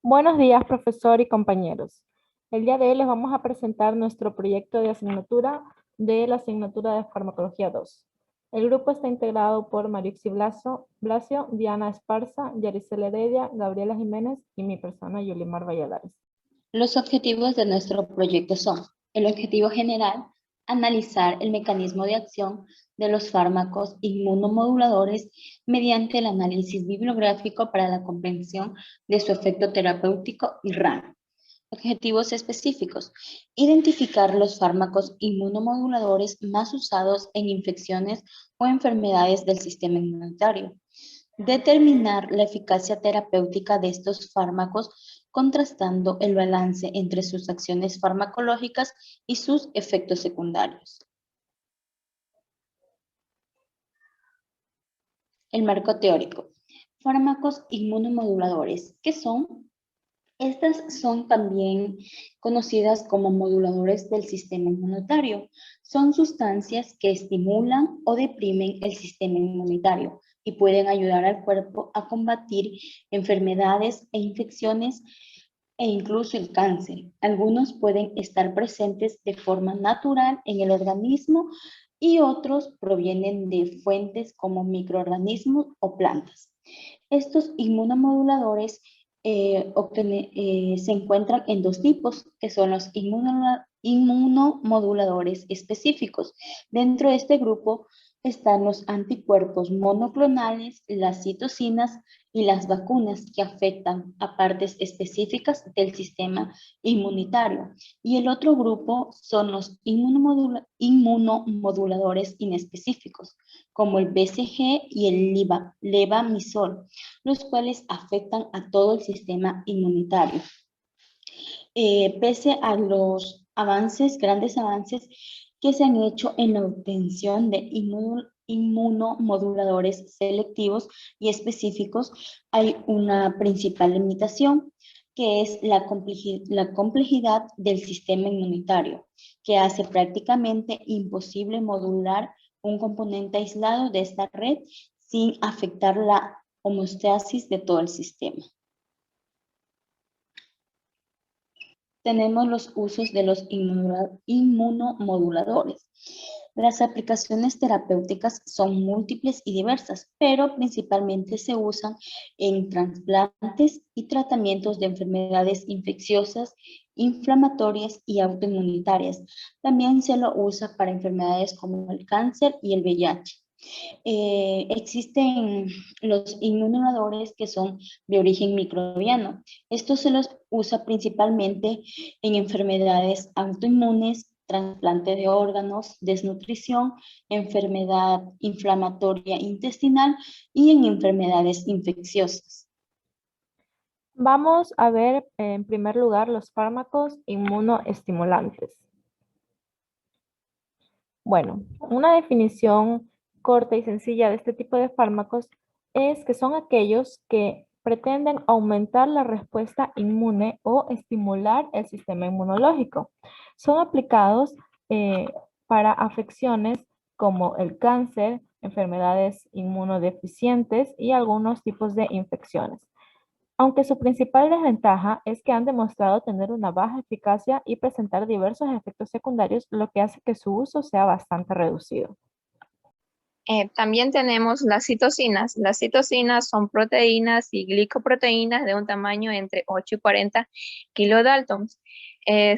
Buenos días, profesor y compañeros. El día de hoy les vamos a presentar nuestro proyecto de asignatura de la asignatura de Farmacología 2. El grupo está integrado por Marixi Blasio, Diana Esparza, Yaricel Heredia, Gabriela Jiménez y mi persona, Yulimar Valladares. Los objetivos de nuestro proyecto son: el objetivo general, analizar el mecanismo de acción de los fármacos inmunomoduladores mediante el análisis bibliográfico para la comprensión de su efecto terapéutico y rango. Objetivos específicos: identificar los fármacos inmunomoduladores más usados en infecciones o enfermedades del sistema inmunitario. Determinar la eficacia terapéutica de estos fármacos contrastando el balance entre sus acciones farmacológicas y sus efectos secundarios. El marco teórico. Fármacos inmunomoduladores. ¿Qué son? Estas son también conocidas como moduladores del sistema inmunitario. Son sustancias que estimulan o deprimen el sistema inmunitario y pueden ayudar al cuerpo a combatir enfermedades e infecciones e incluso el cáncer. Algunos pueden estar presentes de forma natural en el organismo y otros provienen de fuentes como microorganismos o plantas. Estos inmunomoduladores se encuentran en dos tipos, que son los inmunomoduladores específicos. Dentro de este grupo están los anticuerpos monoclonales, las citocinas y las vacunas que afectan a partes específicas del sistema inmunitario. Y el otro grupo son los inmunomoduladores inespecíficos, como el BCG y el levamisol, los cuales afectan a todo el sistema inmunitario. Pese a los grandes avances que se han hecho en la obtención de inmunomoduladores selectivos y específicos, hay una principal limitación, que es la complejidad del sistema inmunitario, que hace prácticamente imposible modular un componente aislado de esta red sin afectar la homeostasis de todo el sistema. Tenemos los usos de los inmunomoduladores. Las aplicaciones terapéuticas son múltiples y diversas, pero principalmente se usan en trasplantes y tratamientos de enfermedades infecciosas, inflamatorias y autoinmunitarias. También se lo usa para enfermedades como el cáncer y el VIH. Existen los inmunomoduladores que son de origen microbiano. Esto se los usa principalmente en enfermedades autoinmunes, trasplante de órganos, desnutrición, enfermedad inflamatoria intestinal y en enfermedades infecciosas. Vamos a ver en primer lugar los fármacos inmunoestimulantes. Bueno, una definición corta y sencilla de este tipo de fármacos es que son aquellos que pretenden aumentar la respuesta inmune o estimular el sistema inmunológico. Son aplicados para afecciones como el cáncer, enfermedades inmunodeficientes y algunos tipos de infecciones. Aunque su principal desventaja es que han demostrado tener una baja eficacia y presentar diversos efectos secundarios, lo que hace que su uso sea bastante reducido. También tenemos las citocinas. Las citocinas son proteínas y glicoproteínas de un tamaño entre 8 y 40 kilodaltons.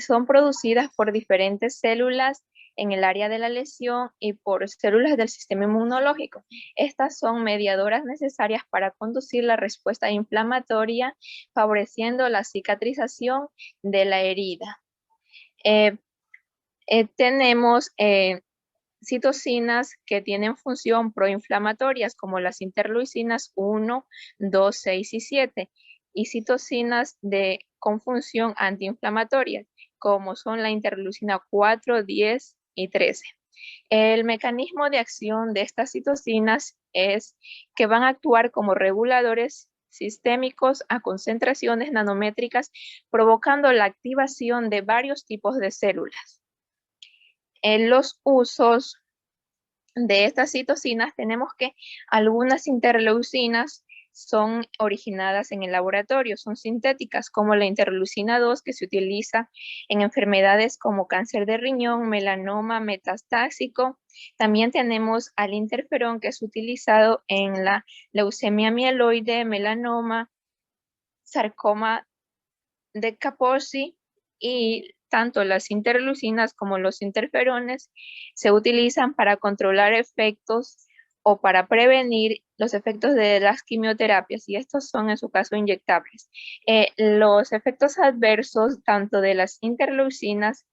Son producidas por diferentes células en el área de la lesión y por células del sistema inmunológico. Estas son mediadoras necesarias para conducir la respuesta inflamatoria, favoreciendo la cicatrización de la herida. Tenemos citocinas que tienen función proinflamatorias como las interleucinas 1, 2, 6 y 7 y citocinas con función antiinflamatoria como son la interleucina 4, 10 y 13. El mecanismo de acción de estas citocinas es que van a actuar como reguladores sistémicos a concentraciones nanométricas, provocando la activación de varios tipos de células. En los usos de estas citocinas tenemos que algunas interleucinas son originadas en el laboratorio, son sintéticas, como la interleucina 2 que se utiliza en enfermedades como cáncer de riñón, melanoma metastásico. También tenemos al interferón que es utilizado en la leucemia mieloide, melanoma, sarcoma de Kaposi, y tanto las interleucinas como los interferones se utilizan para controlar efectos o para prevenir los efectos de las quimioterapias, y estos son en su caso inyectables. Los efectos adversos tanto de las interleucinas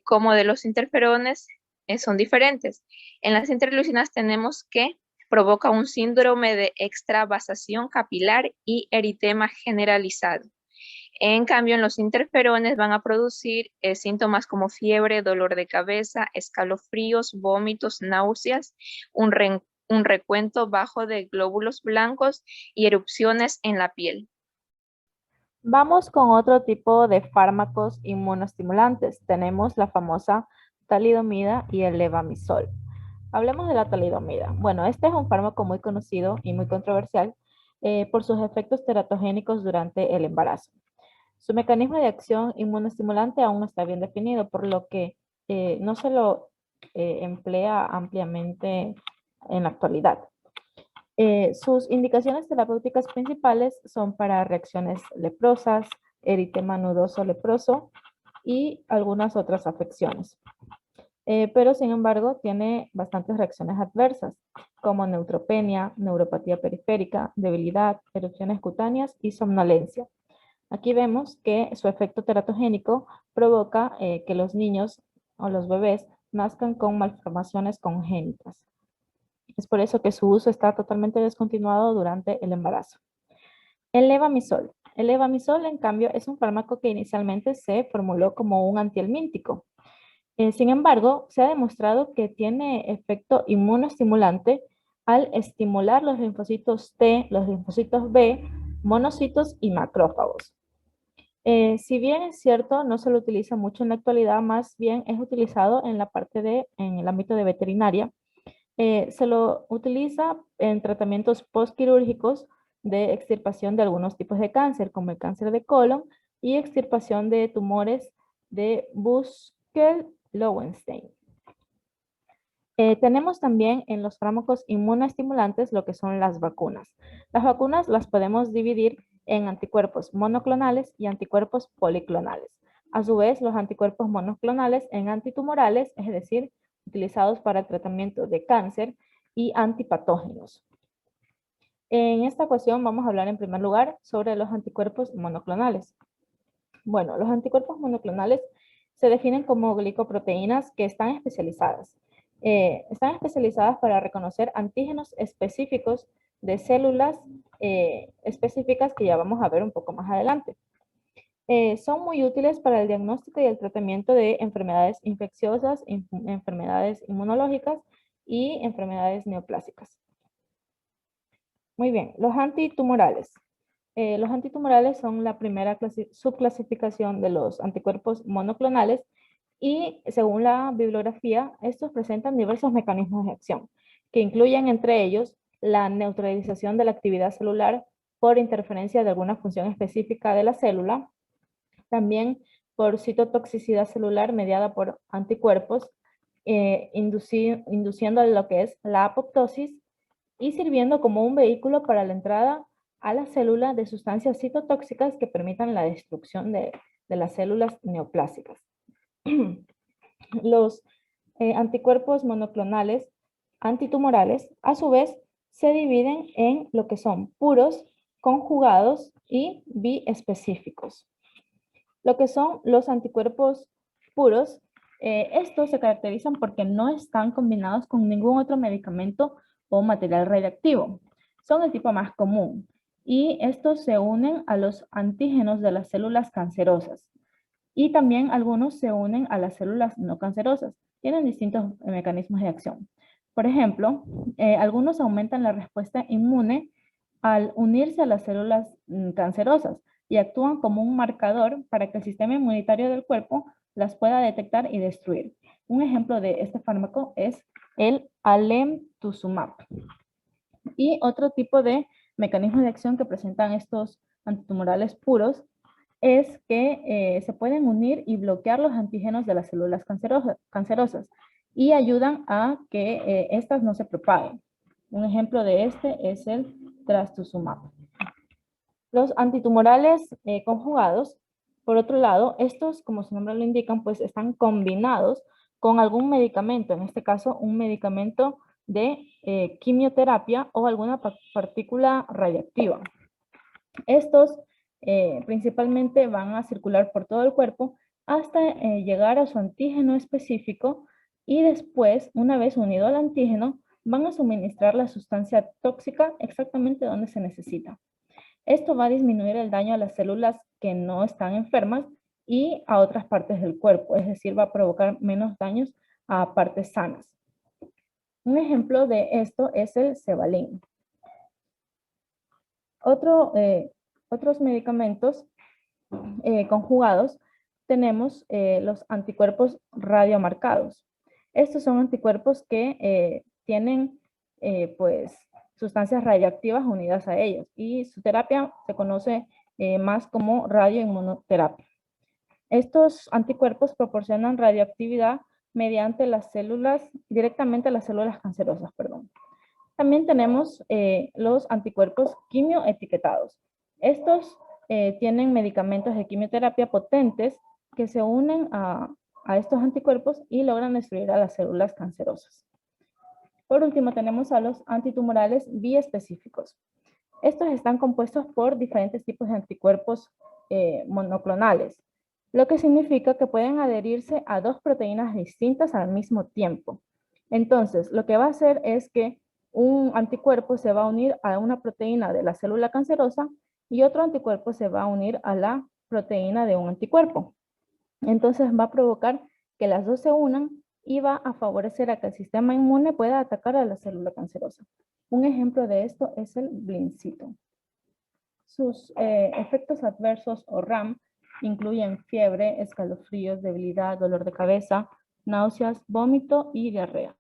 como de los interferones son diferentes. En las interleucinas tenemos que provoca un síndrome de extravasación capilar y eritema generalizado. En cambio, en los interferones van a producir síntomas como fiebre, dolor de cabeza, escalofríos, vómitos, náuseas, un recuento bajo de glóbulos blancos y erupciones en la piel. Vamos con otro tipo de fármacos inmunoestimulantes. Tenemos la famosa talidomida y el levamisol. Hablemos de la talidomida. Bueno, este es un fármaco muy conocido y muy controversial por sus efectos teratogénicos durante el embarazo. Su mecanismo de acción inmunoestimulante aún no está bien definido, por lo que no se lo emplea ampliamente en la actualidad. Sus indicaciones terapéuticas principales son para reacciones leprosas, eritema nodoso leproso y algunas otras afecciones. Pero sin embargo tiene bastantes reacciones adversas, como neutropenia, neuropatía periférica, debilidad, erupciones cutáneas y somnolencia. Aquí vemos que su efecto teratogénico provoca que los niños o los bebés nazcan con malformaciones congénitas. Es por eso que su uso está totalmente descontinuado durante el embarazo. El levamisol. El levamisol, en cambio, es un fármaco que inicialmente se formuló como un antihelmíntico. Sin embargo, se ha demostrado que tiene efecto inmunoestimulante al estimular los linfocitos T, los linfocitos B, monocitos y macrófagos. Si bien es cierto, no se lo utiliza mucho en la actualidad, más bien es utilizado en en el ámbito de veterinaria. Se lo utiliza en tratamientos postquirúrgicos de extirpación de algunos tipos de cáncer, como el cáncer de colon y extirpación de tumores de Buschel-Lowenstein. Tenemos también en los fármacos inmunoestimulantes lo que son las vacunas. Las vacunas las podemos dividir en anticuerpos monoclonales y anticuerpos policlonales. A su vez, los anticuerpos monoclonales en antitumorales, es decir, utilizados para el tratamiento de cáncer, y antipatógenos. En esta ocasión vamos a hablar en primer lugar sobre los anticuerpos monoclonales. Bueno, los anticuerpos monoclonales se definen como glicoproteínas que están especializadas. Están especializadas para reconocer antígenos específicos de células específicas que ya vamos a ver un poco más adelante. Son muy útiles para el diagnóstico y el tratamiento de enfermedades infecciosas, enfermedades inmunológicas y enfermedades neoplásicas. Muy bien, los antitumorales. Los antitumorales son la primera subclasificación de los anticuerpos monoclonales y según la bibliografía, estos presentan diversos mecanismos de acción que incluyen entre ellos la neutralización de la actividad celular por interferencia de alguna función específica de la célula, también por citotoxicidad celular mediada por anticuerpos, induciendo lo que es la apoptosis y sirviendo como un vehículo para la entrada a la célula de sustancias citotóxicas que permitan la destrucción de las células neoplásicas. Los anticuerpos monoclonales antitumorales, a su vez, se dividen en lo que son puros, conjugados y biespecíficos. Lo que son los anticuerpos puros, estos se caracterizan porque no están combinados con ningún otro medicamento o material radiactivo. Son el tipo más común y estos se unen a los antígenos de las células cancerosas y también algunos se unen a las células no cancerosas. Tienen distintos mecanismos de acción. Por ejemplo, algunos aumentan la respuesta inmune al unirse a las células cancerosas y actúan como un marcador para que el sistema inmunitario del cuerpo las pueda detectar y destruir. Un ejemplo de este fármaco es el alemtuzumab. Y otro tipo de mecanismos de acción que presentan estos antitumorales puros es que se pueden unir y bloquear los antígenos de las células cancerosas y ayudan a que estas no se propaguen. Un ejemplo de este es el trastuzumab. Los antitumorales conjugados, por otro lado, estos, como su nombre lo indican, pues están combinados con algún medicamento, en este caso un medicamento de quimioterapia o alguna partícula radiactiva. Estos principalmente van a circular por todo el cuerpo hasta llegar a su antígeno específico y después, una vez unido al antígeno, van a suministrar la sustancia tóxica exactamente donde se necesita. Esto va a disminuir el daño a las células que no están enfermas y a otras partes del cuerpo, es decir, va a provocar menos daños a partes sanas. Un ejemplo de esto es el Cevalin. Otros medicamentos conjugados tenemos los anticuerpos radiomarcados. Estos son anticuerpos que tienen pues sustancias radioactivas unidas a ellos y su terapia se conoce más como radioinmunoterapia. Estos anticuerpos proporcionan radioactividad mediante las células, directamente a las células cancerosas, perdón. También tenemos los anticuerpos quimioetiquetados. Estos tienen medicamentos de quimioterapia potentes que se unen a estos anticuerpos y logran destruir a las células cancerosas. Por último, tenemos a los antitumorales biespecíficos. Estos están compuestos por diferentes tipos de anticuerpos monoclonales, lo que significa que pueden adherirse a dos proteínas distintas al mismo tiempo. Entonces, lo que va a hacer es que un anticuerpo se va a unir a una proteína de la célula cancerosa y otro anticuerpo se va a unir a la proteína de un anticuerpo. Entonces va a provocar que las dos se unan y va a favorecer a que el sistema inmune pueda atacar a la célula cancerosa. Un ejemplo de esto es el Blincito. Sus efectos adversos o RAM incluyen fiebre, escalofríos, debilidad, dolor de cabeza, náuseas, vómito y diarrea.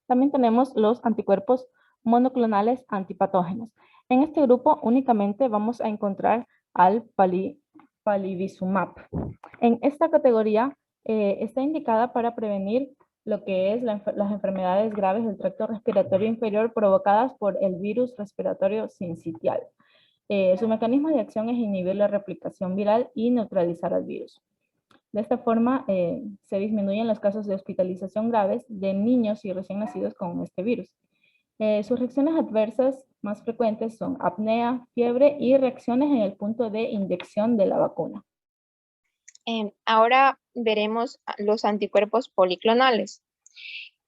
También tenemos los anticuerpos monoclonales antipatógenos. En este grupo únicamente vamos a encontrar al palivizumab. En esta categoría está indicada para prevenir lo que es las enfermedades graves del tracto respiratorio inferior provocadas por el virus respiratorio sincitial. Su mecanismo de acción es inhibir la replicación viral y neutralizar al virus. De esta forma, se disminuyen los casos de hospitalización graves de niños y recién nacidos con este virus. Sus reacciones adversas más frecuentes son apnea, fiebre y reacciones en el punto de inyección de la vacuna. Ahora veremos los anticuerpos policlonales.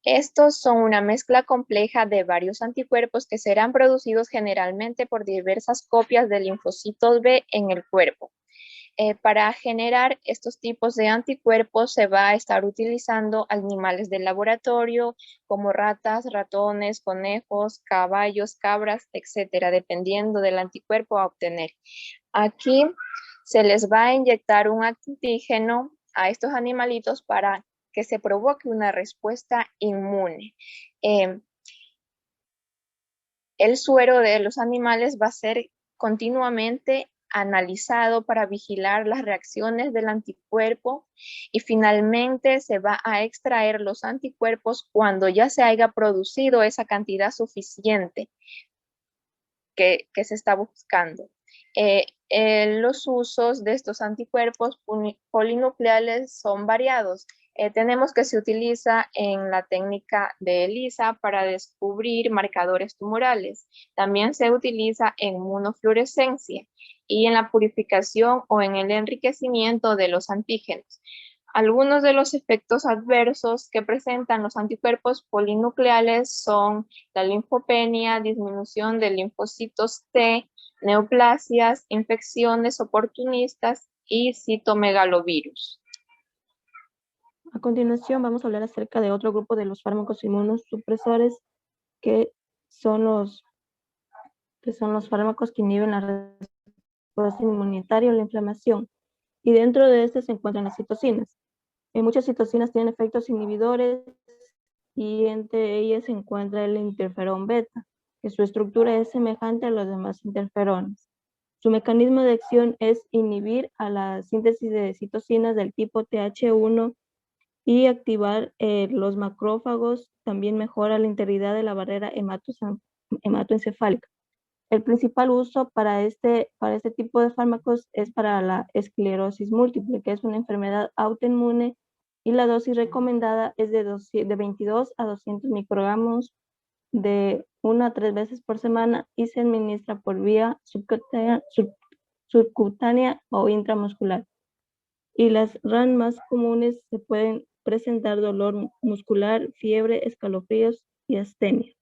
Estos son una mezcla compleja de varios anticuerpos que serán producidos generalmente por diversas copias de linfocitos B en el cuerpo. Para generar estos tipos de anticuerpos se va a estar utilizando animales del laboratorio como ratas, ratones, conejos, caballos, cabras, etcétera, dependiendo del anticuerpo a obtener. Aquí se les va a inyectar un antígeno a estos animalitos para que se provoque una respuesta inmune. El suero de los animales va a ser continuamente analizado para vigilar las reacciones del anticuerpo y finalmente se va a extraer los anticuerpos cuando ya se haya producido esa cantidad suficiente que se está buscando. Los usos de estos anticuerpos polinucleales son variados. Tenemos que se utiliza en la técnica de ELISA para descubrir marcadores tumorales. También se utiliza en inmunofluorescencia y en la purificación o en el enriquecimiento de los antígenos. Algunos de los efectos adversos que presentan los anticuerpos polinucleales son la linfopenia, disminución de linfocitos T, neoplasias, infecciones oportunistas y citomegalovirus. A continuación vamos a hablar acerca de otro grupo de los fármacos inmunosupresores que son los fármacos que inhiben la respuesta inmunitaria o la inflamación. Y dentro de este se encuentran las citocinas. Muchas citocinas tienen efectos inhibidores y entre ellas se encuentra el interferón beta. que su estructura es semejante a los demás interferones. Su mecanismo de acción es inhibir a la síntesis de citocinas del tipo Th1 y activar los macrófagos. También mejora la integridad de la barrera hematoencefálica. El principal uso para este tipo de fármacos es para la esclerosis múltiple, que es una enfermedad autoinmune, y la dosis recomendada es de 22 a 200 microgramos de 1 a 3 veces por semana y se administra por vía subcutánea o intramuscular. Y las RAN más comunes se pueden presentar dolor muscular, fiebre, escalofríos y astenia.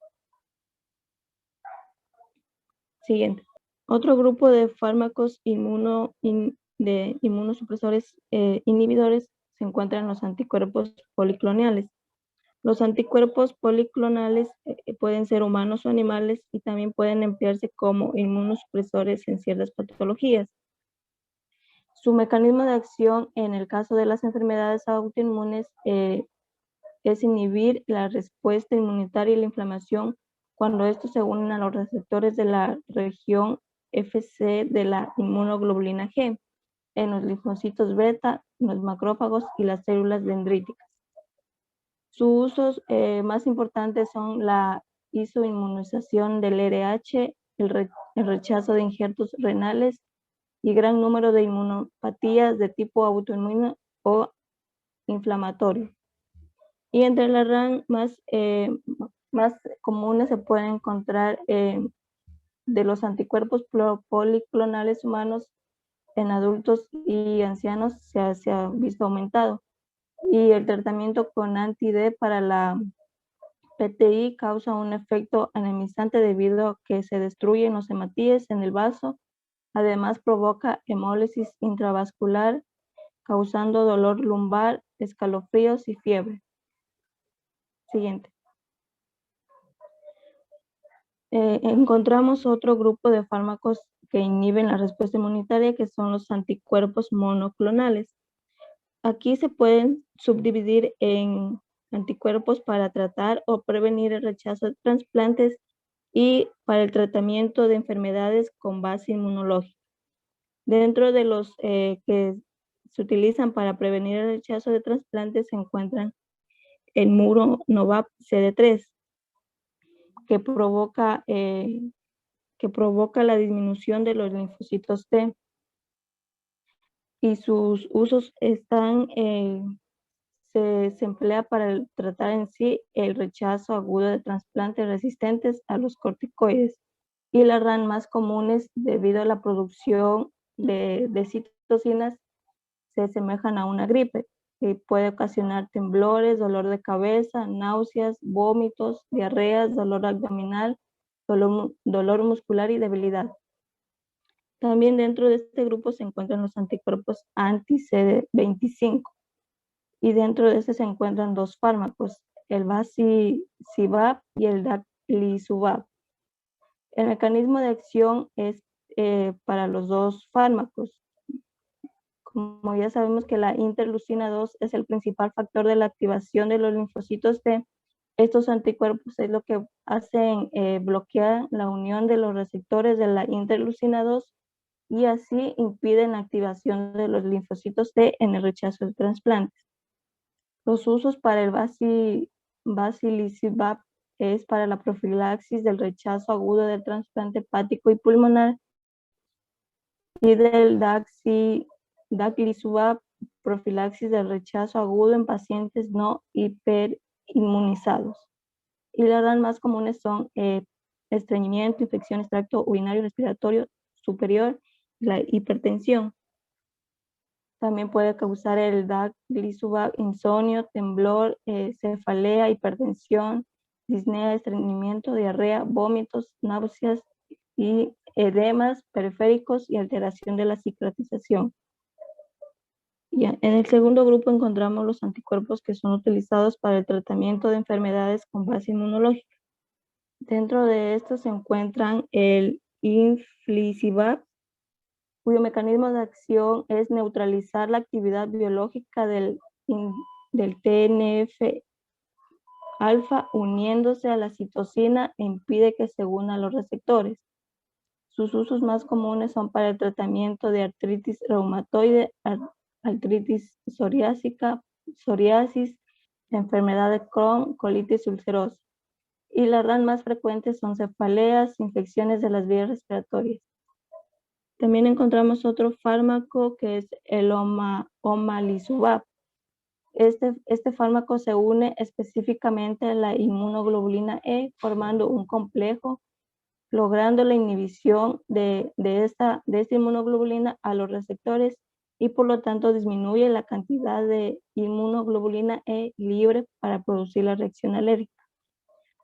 Siguiente. Otro grupo de fármacos inmunosupresores inhibidores se encuentran los anticuerpos policlonales. Los anticuerpos policlonales pueden ser humanos o animales y también pueden emplearse como inmunosupresores en ciertas patologías. Su mecanismo de acción en el caso de las enfermedades autoinmunes es inhibir la respuesta inmunitaria y la inflamación cuando estos se unen a los receptores de la región Fc de la inmunoglobulina G en los linfocitos beta, los macrófagos y las células dendríticas. Sus usos más importantes son la isoinmunización del RH, el rechazo de injertos renales y gran número de inmunopatías de tipo autoinmune o inflamatorio. Y entre las RAN más comunes se pueden encontrar de los anticuerpos policlonales humanos en adultos y ancianos se ha visto aumentado. Y el tratamiento con anti-D para la PTI causa un efecto anemizante debido a que se destruyen los hematíes en el vaso. Además provoca hemólisis intravascular, causando dolor lumbar, escalofríos y fiebre. Siguiente. Encontramos otro grupo de fármacos que inhiben la respuesta inmunitaria, que son los anticuerpos monoclonales. Aquí se pueden subdividir en anticuerpos para tratar o prevenir el rechazo de trasplantes y para el tratamiento de enfermedades con base inmunológica. Dentro de los que se utilizan para prevenir el rechazo de trasplantes se encuentran el Muronovap CD3, que provoca la disminución de los linfocitos T. Y sus usos se emplea para tratar en sí el rechazo agudo de trasplantes resistentes a los corticoides. Y las RAN más comunes, debido a la producción de citocinas, se asemejan a una gripe que puede ocasionar temblores, dolor de cabeza, náuseas, vómitos, diarreas, dolor abdominal, dolor muscular y debilidad. También dentro de este grupo se encuentran los anticuerpos anti-CD25 y dentro de este se encuentran dos fármacos, el Bacillivab y el Daclizumab. El mecanismo de acción es para los dos fármacos. Como ya sabemos que la interleucina 2 es el principal factor de la activación de los linfocitos T, estos anticuerpos es lo que hacen bloquear la unión de los receptores de la interleucina 2 y así impiden la activación de los linfocitos T en el rechazo de trasplantes. Los usos para el Bacillivab es para la profilaxis del rechazo agudo del trasplante hepático y pulmonar, y del Daclizumab, profilaxis del rechazo agudo en pacientes no hiperinmunizados. Y las RAN más comunes son estreñimiento, infección de tracto urinario respiratorio superior y la hipertensión. También puede causar el Daclizumab insomnio, temblor, cefalea, hipertensión, disnea, estreñimiento, diarrea, vómitos, náuseas y edemas periféricos y alteración de la cicatrización. En el segundo grupo encontramos los anticuerpos que son utilizados para el tratamiento de enfermedades con base inmunológica. Dentro de estos se encuentran el Infliximab, cuyo mecanismo de acción es neutralizar la actividad biológica del TNF alfa uniéndose a la citosina impide que se una a los receptores. Sus usos más comunes son para el tratamiento de artritis reumatoide, artritis psoriásica, psoriasis, enfermedad de Crohn, colitis ulcerosa. Y las RAN más frecuentes son cefaleas, infecciones de las vías respiratorias. También encontramos otro fármaco que es el omalizumab. Este fármaco se une específicamente a la inmunoglobulina E formando un complejo, logrando la inhibición de esta inmunoglobulina a los receptores y por lo tanto disminuye la cantidad de inmunoglobulina E libre para producir la reacción alérgica.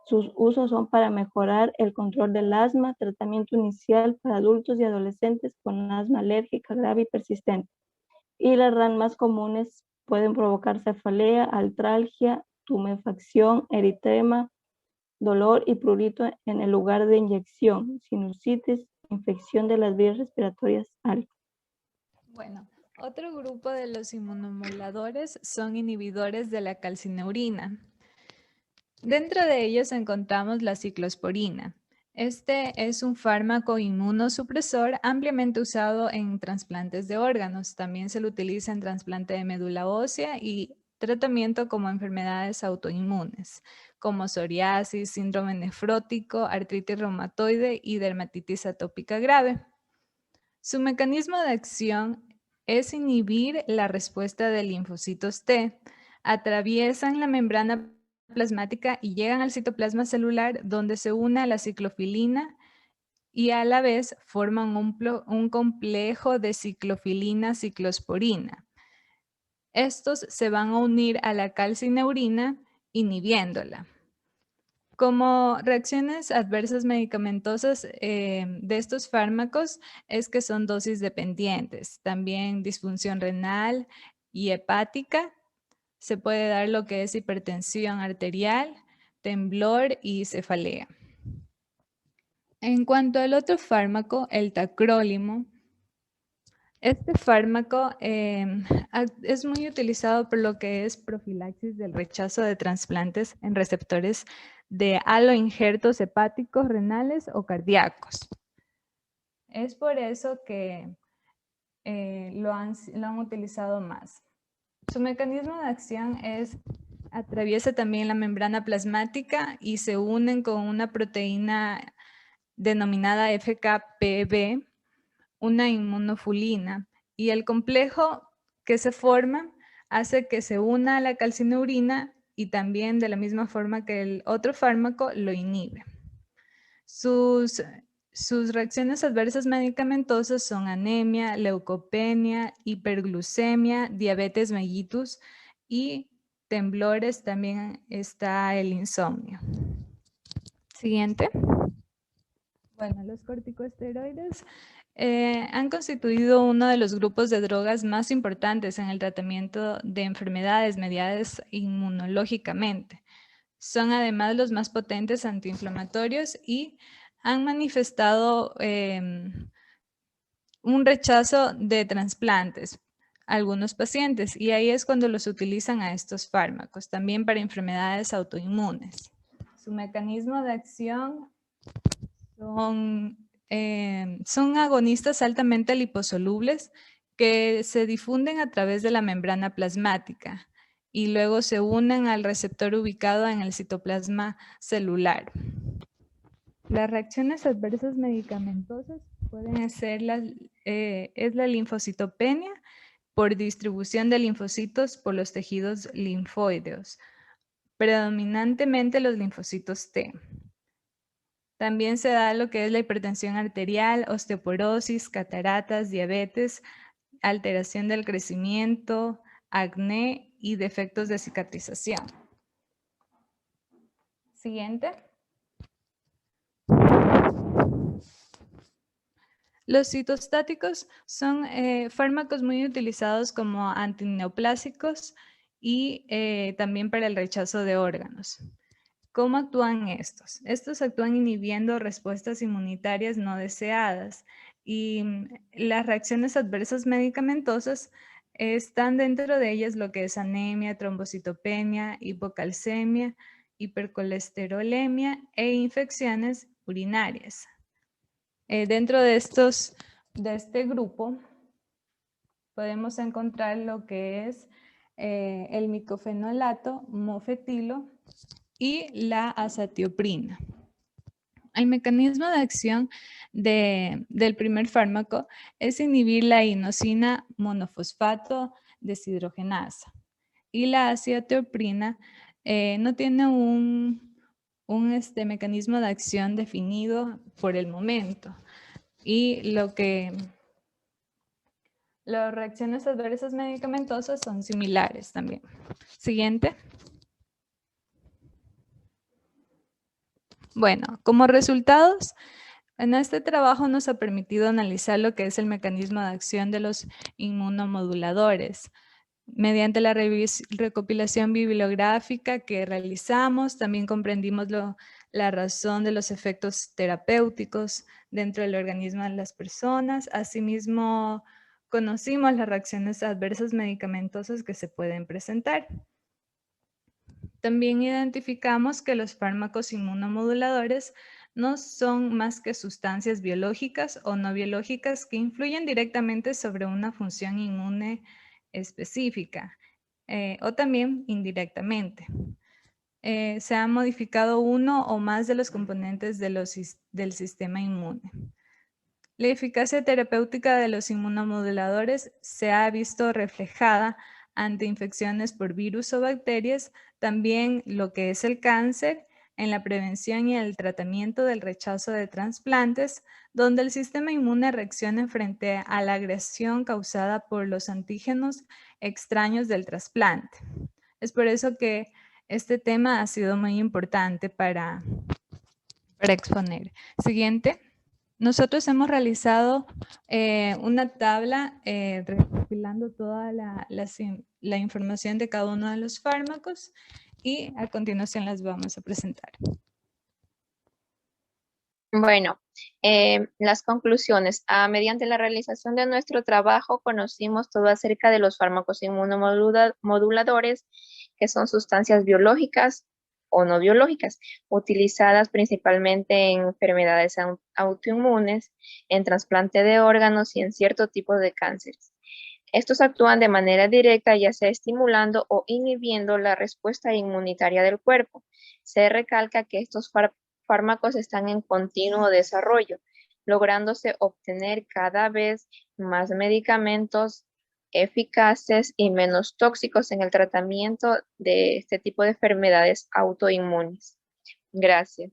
Sus usos son para mejorar el control del asma, tratamiento inicial para adultos y adolescentes con asma alérgica grave y persistente. Y las RAN más comunes pueden provocar cefalea, artralgia, tumefacción, eritema, dolor y prurito en el lugar de inyección, sinusitis, infección de las vías respiratorias altas. Bueno, otro grupo de los inmunomoduladores son inhibidores de la calcineurina. Dentro de ellos encontramos la ciclosporina. Este es un fármaco inmunosupresor ampliamente usado en trasplantes de órganos. También se lo utiliza en trasplante de médula ósea y tratamiento como enfermedades autoinmunes, como psoriasis, síndrome nefrótico, artritis reumatoide y dermatitis atópica grave. Su mecanismo de acción es inhibir la respuesta de linfocitos T. Atraviesan la membrana plasmática y llegan al citoplasma celular donde se une a la ciclofilina y a la vez forman un complejo de ciclofilina-ciclosporina. Estos se van a unir a la calcineurina inhibiéndola. Como reacciones adversas medicamentosas de estos fármacos es que son dosis dependientes, también disfunción renal y hepática. Se puede dar lo que es hipertensión arterial, temblor y cefalea. En cuanto al otro fármaco, el tacrólimo, este fármaco es muy utilizado por lo que es profilaxis del rechazo de trasplantes en receptores de aloinjertos hepáticos, renales o cardíacos. Es por eso que lo han utilizado más. Su mecanismo de acción atraviesa también la membrana plasmática y se unen con una proteína denominada FKPB, una inmunofulina, y el complejo que se forma hace que se una a la calcineurina y también de la misma forma que el otro fármaco lo inhibe. Sus reacciones adversas medicamentosas son anemia, leucopenia, hiperglucemia, diabetes mellitus y temblores, también está el insomnio. Siguiente. Bueno, los corticosteroides han constituido uno de los grupos de drogas más importantes en el tratamiento de enfermedades mediadas inmunológicamente. Son además los más potentes antiinflamatorios y han manifestado un rechazo de trasplantes a algunos pacientes y ahí es cuando los utilizan a estos fármacos, también para enfermedades autoinmunes. Su mecanismo de acción son agonistas altamente liposolubles que se difunden a través de la membrana plasmática y luego se unen al receptor ubicado en el citoplasma celular. Las reacciones adversas medicamentosas pueden ser la linfocitopenia por distribución de linfocitos por los tejidos linfoideos, predominantemente los linfocitos T. También se da lo que es la hipertensión arterial, osteoporosis, cataratas, diabetes, alteración del crecimiento, acné y defectos de cicatrización. Siguiente. Los citostáticos son fármacos muy utilizados como antineoplásicos y también para el rechazo de órganos. ¿Cómo actúan estos? Estos actúan inhibiendo respuestas inmunitarias no deseadas y las reacciones adversas medicamentosas están dentro de ellas lo que es anemia, trombocitopenia, hipocalcemia hipercolesterolemia e infecciones urinarias. Dentro de este grupo podemos encontrar lo que es el micofenolato, mofetilo y la azatioprina. El mecanismo de acción del primer fármaco es inhibir la inosina monofosfato deshidrogenasa. Y la azatioprina no tiene un mecanismo de acción definido por el momento. Y las reacciones adversas medicamentosas son similares también. Siguiente. Bueno, como resultados, en este trabajo nos ha permitido analizar lo que es el mecanismo de acción de los inmunomoduladores. Mediante la recopilación bibliográfica que realizamos, también comprendimos la razón de los efectos terapéuticos dentro del organismo de las personas. Asimismo, conocimos las reacciones adversas medicamentosas que se pueden presentar. También identificamos que los fármacos inmunomoduladores no son más que sustancias biológicas o no biológicas que influyen directamente sobre una función inmune específica o también indirectamente. Se ha modificado uno o más de los componentes del sistema inmune. La eficacia terapéutica de los inmunomoduladores se ha visto reflejada ante infecciones por virus o bacterias, también lo que es el cáncer, en la prevención y el tratamiento del rechazo de trasplantes, donde el sistema inmune reacciona frente a la agresión causada por los antígenos extraños del trasplante. Es por eso que este tema ha sido muy importante para exponer. Siguiente. Nosotros hemos realizado una tabla recopilando toda la información de cada uno de los fármacos y a continuación las vamos a presentar. Bueno, las conclusiones. Mediante la realización de nuestro trabajo conocimos todo acerca de los fármacos inmunomoduladores, que son sustancias biológicas o no biológicas, utilizadas principalmente en enfermedades autoinmunes, en trasplante de órganos y en cierto tipo de cánceres. Estos actúan de manera directa, ya sea estimulando o inhibiendo la respuesta inmunitaria del cuerpo. Se recalca que estos fármacos están en continuo desarrollo, lográndose obtener cada vez más medicamentos eficaces y menos tóxicos en el tratamiento de este tipo de enfermedades autoinmunes. Gracias.